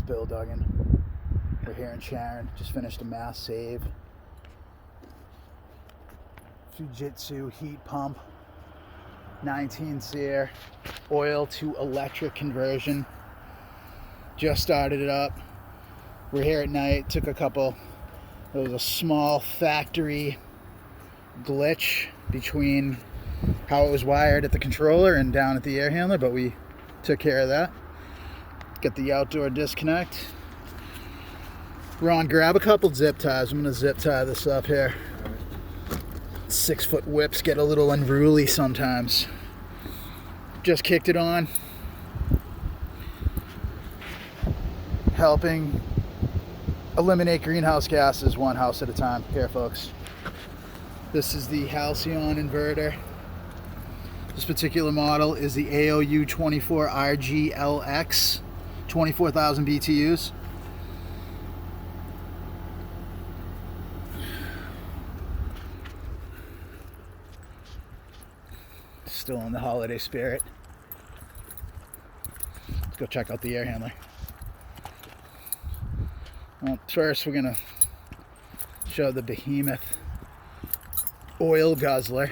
Bill Duggan. We're here in Sharon. Just finished a mass save. Fujitsu heat pump. 19 SEER. Oil to electric conversion. Just started it up. We're here at night. Took a couple. There was a small factory glitch between how it was wired at the controller and down at the air handler, but we took care of that. Got the outdoor disconnect. Ron, grab a couple zip ties. I'm gonna zip tie this up here. 6-foot whips get a little unruly sometimes. Just kicked it on. Helping eliminate greenhouse gases one house at a time. Here, folks. This is the Halcyon inverter. This particular model is the AOU 24 RGLX, 24,000 BTUs. Still in the holiday spirit. Let's go check out the air handler. Well, first we're gonna show the behemoth oil guzzler.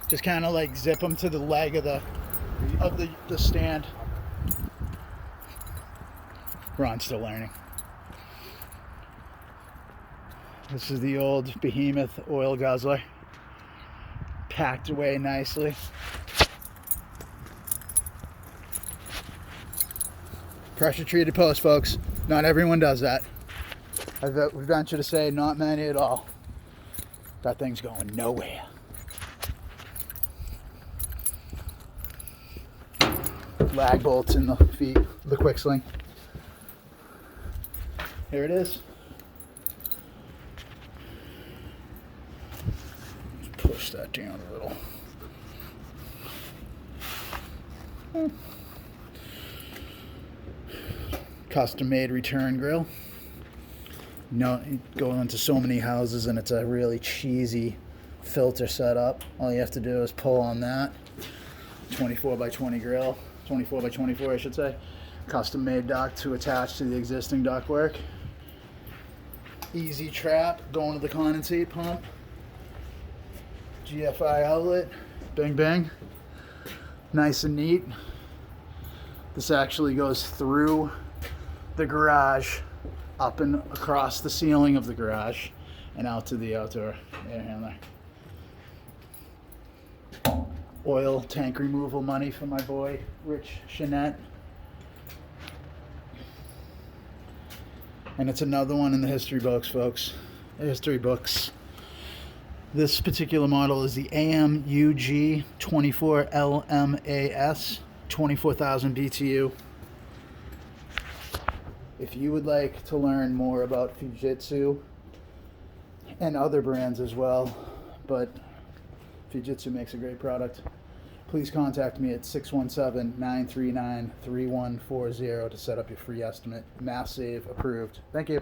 Just kind of like zip them to the leg of the stand. Ron's still learning. This is the old behemoth oil guzzler. Packed away nicely. Pressure treated post, folks. Not everyone does that. I would venture to say not many at all. That thing's going nowhere. Lag bolts in the feet, the quick sling. Here it is. Let's push that down a little. Custom made return grill. Go into so many houses and it's a really cheesy filter setup. All you have to do is pull on that. 24 by 20 grill. 24 by 24, I should say. Custom made duct to attach to the existing ductwork. Easy trap going to the condensate pump. GFI outlet. Bing bang. Nice and neat. This actually goes through the garage, up and across the ceiling of the garage, and out to the outdoor air handler. Oil tank removal money for my boy, Rich Shanette. And it's another one in the history books, folks. The history books. This particular model is the AMUG 24 LMAS, 24,000 BTU. If you would like to learn more about Fujitsu and other brands as well, but Fujitsu makes a great product, please contact me at 617-939-3140 to set up your free estimate. Mass save approved. Thank you.